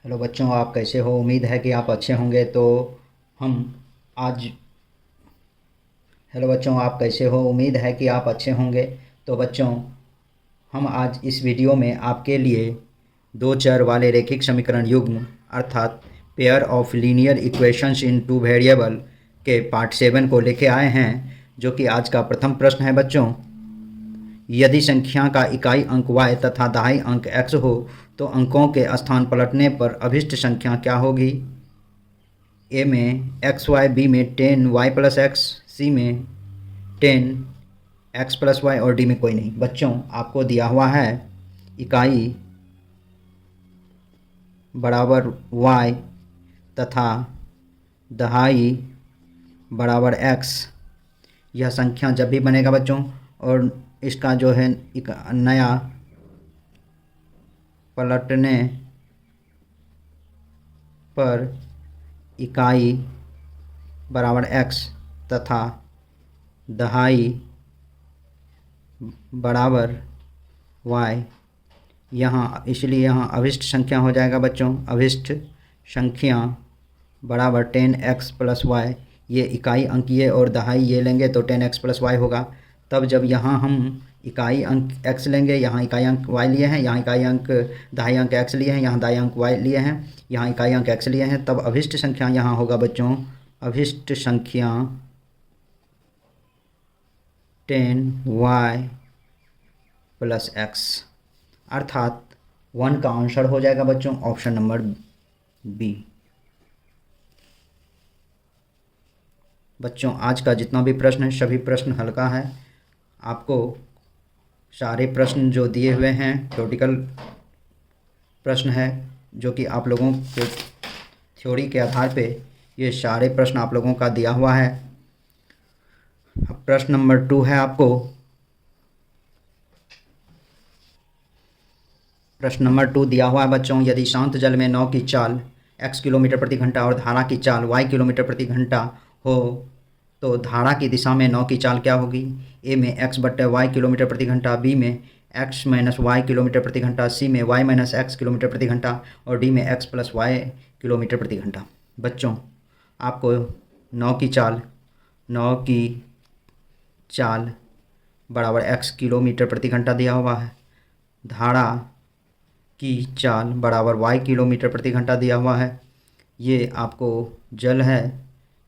Hello बच्चों, आप कैसे हो? उम्मीद है कि आप अच्छे होंगे। हम आज हेलो बच्चों, आप कैसे हो? उम्मीद है कि आप अच्छे होंगे। तो बच्चों, हम आज इस वीडियो में आपके लिए दो चर वाले रैखिक समीकरण युग्म अर्थात pair of linear equations in two variable के पार्ट 7 को लेके आए हैं, जो कि आज का प्रथम प्रश्न है बच्चों। यदि संख्या का इकाई अंक y तथा दहाई अंक x हो तो अंकों के स्थान पलटने पर अभिष्ट संख्या क्या होगी? ए में एक्स वाई, बी में 10y प्लस एक्स, सी में 10x प्लस वाई और डी में कोई नहीं। बच्चों, आपको दिया हुआ है इकाई बराबर y तथा दहाई बराबर x। यह संख्या जब भी बनेगा बच्चों, और इसका जो है नया पलटने पर इकाई बराबर x तथा दहाई बराबर y, यहाँ इसलिए यहाँ अभिष्ट संख्या हो जाएगा बच्चों। अभिष्ट संख्या बराबर 10x प्लस वाई। ये इकाई अंक ये और दहाई ये लेंगे तो 10x प्लस वाई होगा। तब जब यहाँ हम इकाई अंक x लेंगे, यहाँ इकाई अंक y लिए हैं, यहाँ इकाई अंक दहाई अंक x लिए हैं, यहाँ दहाई अंक y लिए हैं, यहाँ इकाई अंक x लिए हैं, तब अभिष्ट संख्या यहाँ होगा बच्चों। अभिष्ट संख्या 10y प्लस x, अर्थात 1 का आंसर हो जाएगा बच्चों ऑप्शन नंबर बी। बच्चों, आज का जितना भी प्रश्न है सभी प्रश्न हल्का है। आपको सारे प्रश्न जो दिए हुए हैं थ्योरेटिकल प्रश्न है, जो कि आप लोगों के थ्योरी के आधार पे ये सारे प्रश्न आप लोगों का दिया हुआ है। अब प्रश्न नंबर 2 है आपको। प्रश्न नंबर 2 दिया हुआ है बच्चों, यदि शांत जल में नाव की चाल x किलोमीटर प्रति घंटा और धारा की चाल y किलोमीटर प्रति घंटा हो तो धारा की दिशा में नाव की चाल क्या होगी? ए में x बट्टे वाई किलोमीटर प्रति घंटा, बी में x माइनस वाई किलोमीटर प्रति घंटा, सी में y माइनस एक्स किलोमीटर प्रति घंटा और डी में x प्लस वाई किलोमीटर प्रति घंटा। बच्चों, आपको नाव की चाल बराबर x किलोमीटर प्रति घंटा दिया हुआ है, धारा की चाल बराबर y किलोमीटर प्रति घंटा दिया हुआ है। ये आपको जल है,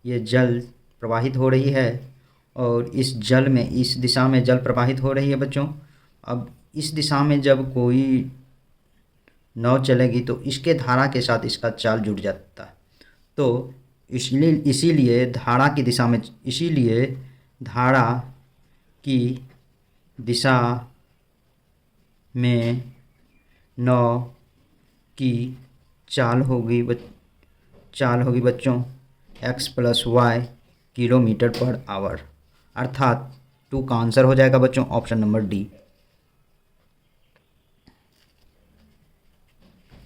ये जल प्रवाहित हो रही है और इस जल में इस दिशा में जल प्रवाहित हो रही है बच्चों। अब इस दिशा में जब कोई नाव चलेगी तो इसके धारा के साथ इसका चाल जुड़ जाता है। तो इसीलिए धारा की दिशा में नाव की चाल होगी बच्चों x plus y kilometre per hour, अर्थात 2 का आंसर हो जाएगा बच्चों ऑप्शन नंबर डी।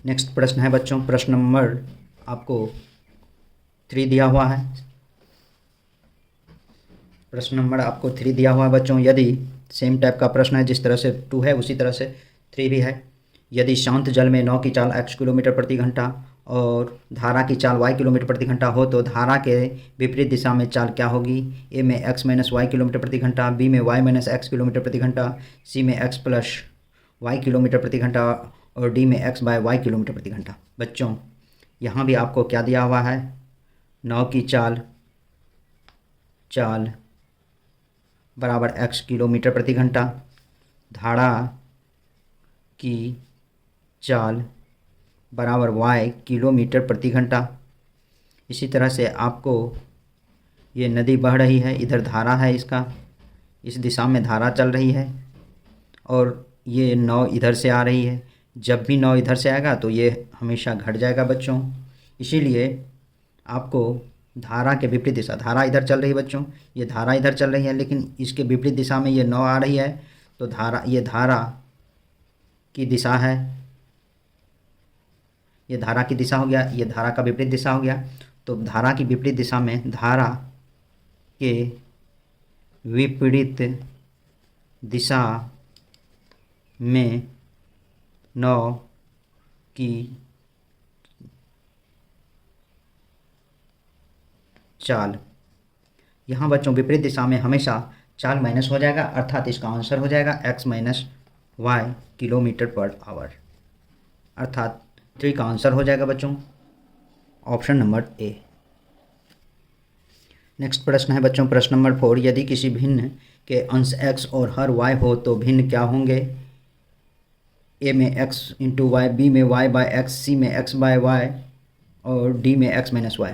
नेक्स्ट प्रश्न है बच्चों, प्रश्न नंबर आपको 3 दिया हुआ है। प्रश्न नंबर आपको 3 दिया हुआ है बच्चों। यदि सेम टाइप का प्रश्न है, जिस तरह से 2 है उसी तरह से 3 भी है। यदि शांत जल में नाव की चाल x किलोमीटर प्रति घंटा और धारा की चाल y किलोमीटर प्रति घंटा हो तो धारा के विपरीत दिशा में चाल क्या होगी? ए में x माइनस वाई किलोमीटर प्रति घंटा, बी में y माइनस एक्स किलोमीटर प्रति घंटा, सी में x प्लस वाई किलोमीटर प्रति घंटा और डी में x बाय वाई किलोमीटर प्रति घंटा। बच्चों, यहाँ भी आपको क्या दिया हुआ है? नाव की चाल बराबर x किलोमीटर प्रति घंटा, धारा की चाल बराबर y किलोमीटर प्रति घंटा। इसी तरह से आपको ये नदी बह रही है, इधर धारा है, इसका इस दिशा में धारा चल रही है और ये नाव इधर से आ रही है। जब भी नाव इधर से आएगा तो ये हमेशा घट जाएगा बच्चों। इसीलिए आपको धारा के विपरीत दिशा, धारा इधर चल रही है बच्चों, ये धारा इधर चल रही है लेकिन इसके विपरीत दिशा में ये नाव आ रही है, तो ये धारा की दिशा है, ये धारा की दिशा हो गया, ये धारा का विपरीत दिशा हो गया। तो धारा की विपरीत दिशा में धारा के विपरीत दिशा में नाव की चाल। यहाँ बच्चों विपरीत दिशा में हमेशा चाल माइनस हो जाएगा, अर्थात इसका आंसर हो जाएगा x minus y kilometre per hour, अर्थात 3 का आंसर हो जाएगा बच्चों ऑप्शन नंबर ए। नेक्स्ट प्रश्न है बच्चों प्रश्न नंबर 4, यदि किसी भिन्न के अंश x और हर y हो तो भिन्न क्या होंगे? ए में x इंटू वाई, बी में y बाय x, सी में x बाय y और डी में x माइनस वाई।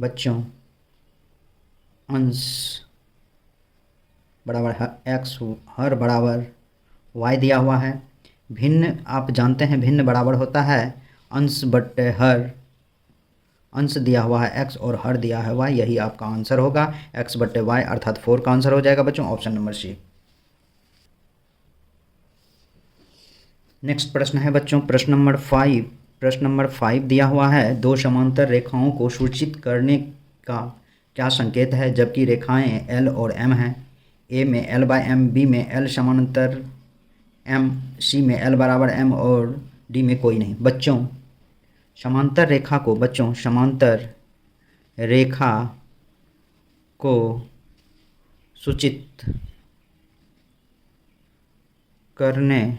बच्चों अंश बराबर x, हर बराबर y दिया हुआ है। भिन्न आप जानते हैं भिन्न बराबर होता है अंश बट्टे हर, अंश दिया हुआ है x और हर दिया है y, यही आपका आंसर होगा x बट्टे y, अर्थात 4 का आंसर हो जाएगा बच्चों ऑप्शन नंबर सी। नेक्स्ट प्रश्न है बच्चों प्रश्न नंबर 5। प्रश्न नंबर 5 दिया हुआ है, दो समांतर रेखाओं को सूचित करने का क्या संकेत है जबकि रेखाएं L और M हैं? A में L बाय M, B में L समानांतर M, C में L बराबर M और D में कोई नहीं। बच्चों समांतर रेखा को सूचित करने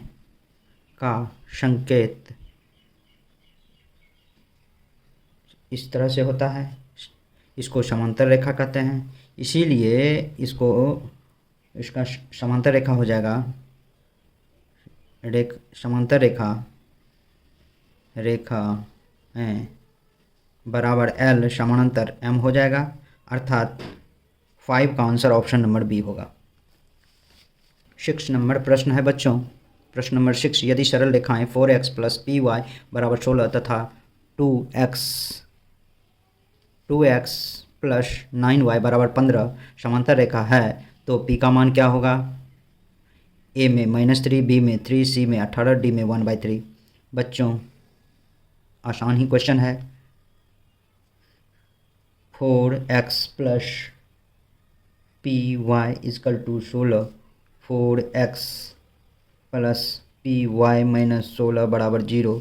का संकेत इस तरह से होता है, इसको समांतर रेखा कहते हैं, इसीलिए इसका समांतर रेखा हो जाएगा समांतर रेखा बराबर L समानांतर M हो जाएगा, अर्थात 5 का आंसर ऑप्शन नंबर बी होगा। 6 नंबर प्रश्न है बच्चों प्रश्न नंबर 6, यदि सरल रेखाएं 4x प्लस पी वाई बराबर 16 तथा 2x प्लस 9y बराबर 15 समांतर रेखा है तो p का मान क्या होगा? a में -3, b में 3, c में 18, d में 1/3। बच्चों आसान ही क्वेश्चन है। 4x plus p y equal to 16, 4x plus p y minus 16 बराबर 0।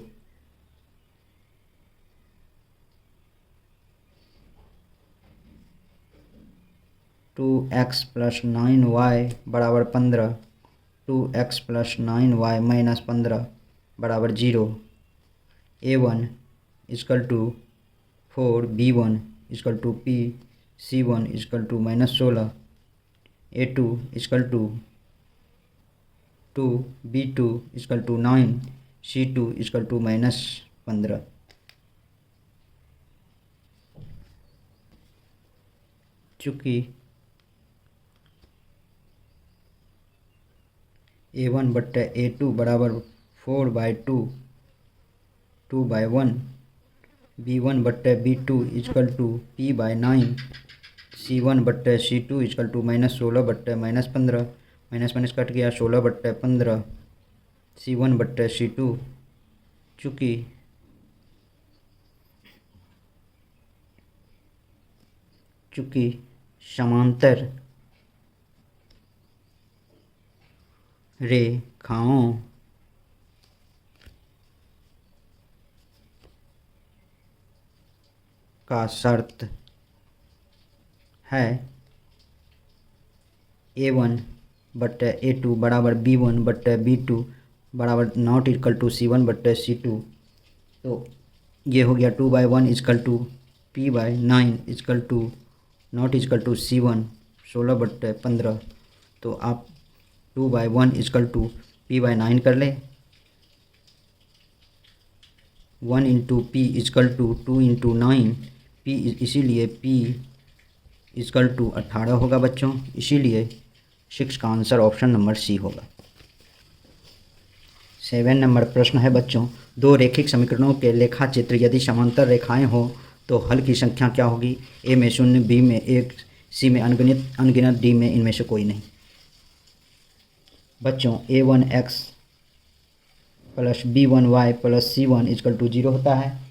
टू एक्स प्लस 9y बराबर 15, 2x प्लस 9y माइनस 15 बराबर 0। a1 equal to 4, b1 equal to p, c1 equal to -16, a2 equal to 2, b2 equal to 9, c2 equal to -15। चूँकि a1 बट्टे a2 बराबर 4/2, 2/1, b1 बट्टे b2 equal to p/9, c1 बट्टे c2 equal to -16 बट्टे -15, minus cut गया 16 बट्टे 15, c1 बट्टे c2। चूँकि समांतर रेखाओं का शर्त है a1 बट्टे a2 बराबर b1 बट्टे b2 बराबर नॉट इक्वल टू c1 बट्टे c2, तो ये हो गया 2/1 equal to p/9 equal to not equal to c1 16 बट्टे 15। तो आप 2/1 इजकल टू p/9 कर ले, 1 into P equal to 2 into 9 p, इसीलिए p इजकल टू 18 होगा बच्चों, इसीलिए 6 का आंसर ऑप्शन नंबर सी होगा। 7 नंबर प्रश्न है बच्चों, दो रेखिक समीकरणों के लेखा चित्र यदि समांतर रेखाएं हो तो हल की संख्या क्या होगी? ए में 0, बी में 1, सी में अनगिनत, डी में इनमें से कोई नहीं। बच्चों a1x plus b1y plus c1 equal to 0 होता है,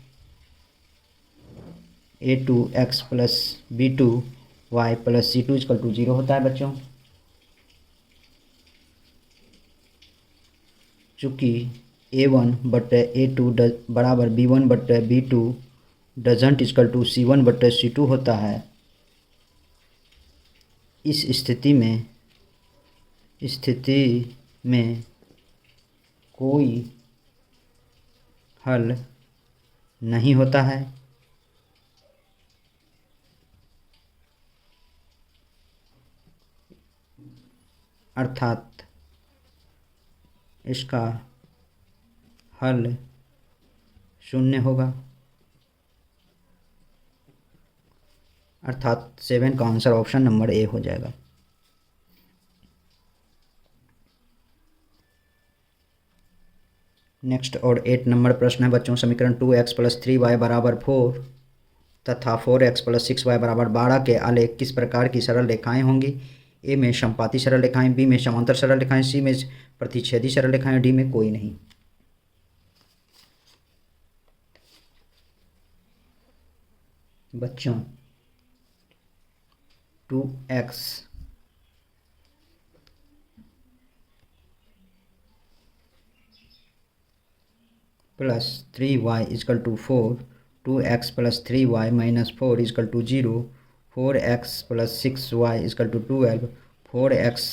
a2x plus b2y plus c2 equal to 0 होता है बच्चों। चूँकि A1 बटे A2 बराबर B1 बटे B2 doesn't equal to C1 बटे C2 होता है। इस स्थिति में कोई हल नहीं होता है। अर्थात इसका हल शून्य होगा। अर्थात 7 का आंसर ऑप्शन नंबर ए हो जाएगा। नेक्स्ट और 8 नंबर प्रश्न है बच्चों, समीकरण 2x प्लस 3y बराबर 4 तथा 4x प्लस 6y बराबर 12 के आलेख किस प्रकार की सरल रेखाएं होंगी। ए में समपाती सरल रेखाएं, बी में समांतर सरल रेखाएं, सी में प्रतिच्छेदी सरल रेखाएं, डी में कोई नहीं। बच्चों 2x plus 3y equal to 4, 2x plus 3y minus 4 equal to 0, 4x plus 6y equal to 12, 4x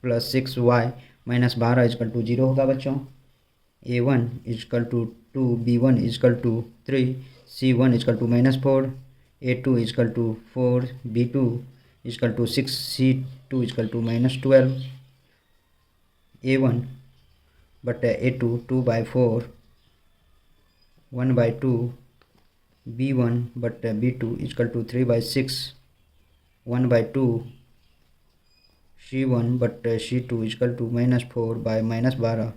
plus 6y minus 12 equal to 0 होगा बच्चों। A1 equal to 2, B1 equal to 3, C1 equal to -4, A2 equal to 4, B2 equal to 6, C2 equal to -12। A1 बटे A2 2/4 1/2, B1 बटे B2 equal to 3/6 1/2, C1 बटे C2 equal to -4/-12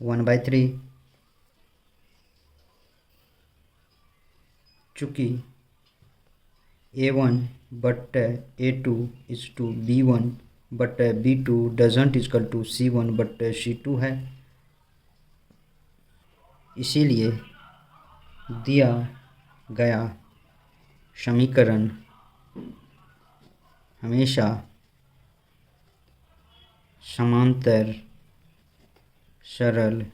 1/3। चूँकि A1 बटे A2 is to B1 बटे B2 doesn't is equal to C1 बटे C2 है, इसीलिए दिया गया समीकरण हमेशा समांतर सरल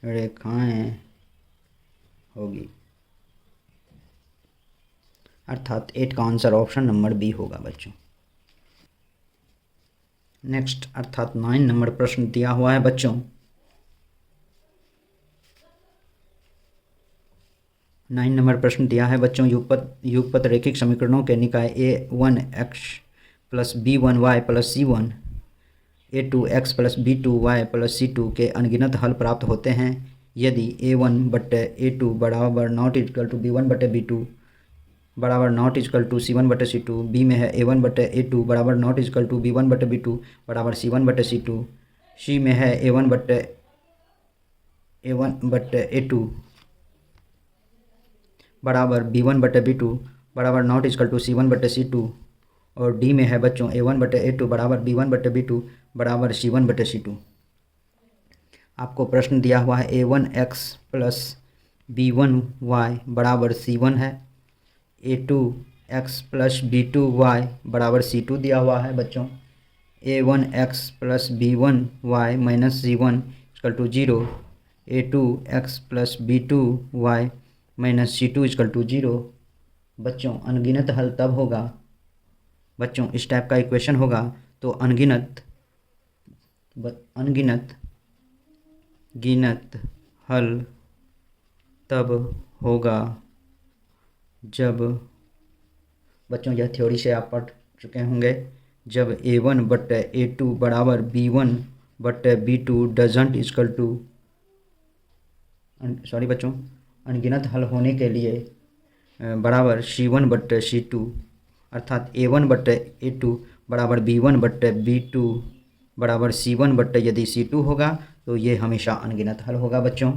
रेखाएं होगी। अर्थात 8 का आंसर ऑप्शन नंबर बी होगा बच्चों। नेक्स्ट अर्थात 9 नंबर प्रश्न दिया हुआ है बच्चों। 9 नंबर प्रश्न दिया है बच्चों, युगपत रैखिक समीकरणों के निकाय A1x plus B1y plus C1 A2x plus B2y plus C2 के अनगिनत हल प्राप्त होते हैं यदि A1 बटे A2 बराबर नॉट इक्वल टू B1 बटे B2 बराबर नॉट इक्वल टू C1 बटे C2। बी में है A1 बटे A2 बराबर नॉट इक्वल टू B1 बटे B2 बराबर C1 बटे C2। सी में है A1 बटे A2 बराबर B1 बटे B2 बराबर नॉट इक्वल टू C1 बटे C2। और डी में है बच्चों A1 बटे A2 बराबर B1 बटे B2 बराबर C1 बटे C2। आपको प्रश्न दिया हुआ है A1x प्लस B1y बराबर C1 है, A2x प्लस B2y बराबर C2 दिया हुआ है बच्चों। A1x plus B1y minus C1 equal to 0, A2x plus B2y minus C2 equal to 0। बच्चों अनगिनत हल तब होगा बच्चों, इस टाइप का इक्वेशन होगा तो अनगिनत हल तब होगा जब बच्चों, यह थ्योरी से आप पढ़ चुके होंगे, जब A1 बटे A2 बराबर B1 बटे B2 डजंट इक्वल टू बच्चों अनगिनत हल होने के लिए बराबर C1 बटे C2। अर्थात A1 बटे A2 बराबर B1 बटे B2 बराबर C1 बटे यदि C2 होगा तो ये हमेशा अनगिनत हल होगा बच्चों।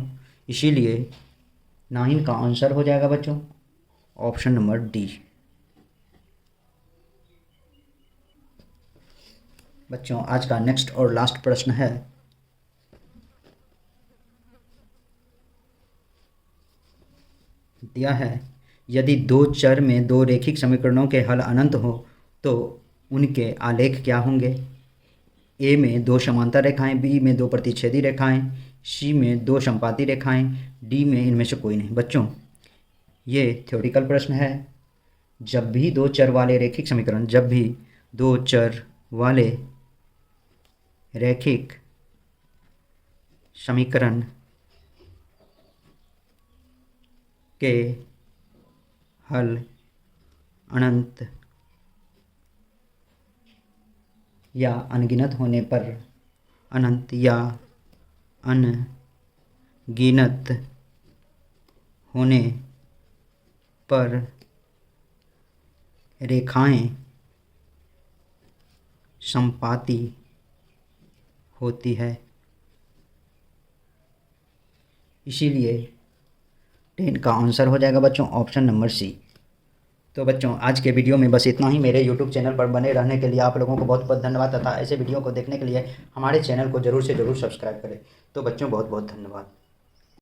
इसीलिए 9 का आंसर हो जाएगा बच्चों ऑप्शन नंबर डी। बच्चों आज का नेक्स्ट और लास्ट प्रश्न है, दिया है यदि दो चर में दो रैखिक समीकरणों के हल अनंत हो तो उनके आलेख क्या होंगे। ए में 2 समांतर रेखाएं, बी में 2 प्रतिच्छेदी रेखाएं, सी में 2 समपाती रेखाएं, डी में इनमें से कोई नहीं। बच्चों ये थ्योरेटिकल प्रश्न है। जब भी 2 चर वाले रैखिक समीकरण, जब भी 2 चर वाले रैखिक समीकरण के हल अनंत या अनगिनत होने पर, अनंत या अनगिनत होने पर रेखाएं समपाती होती है। इसीलिए 10 का आंसर हो जाएगा बच्चों ऑप्शन नंबर सी। तो बच्चों आज के वीडियो में बस इतना ही। मेरे यूट्यूब चैनल पर बने रहने के लिए आप लोगों को बहुत बहुत धन्यवाद तथा ऐसे वीडियो को देखने के लिए हमारे चैनल को ज़रूर से ज़रूर सब्सक्राइब करें। तो बच्चों बहुत बहुत धन्यवाद।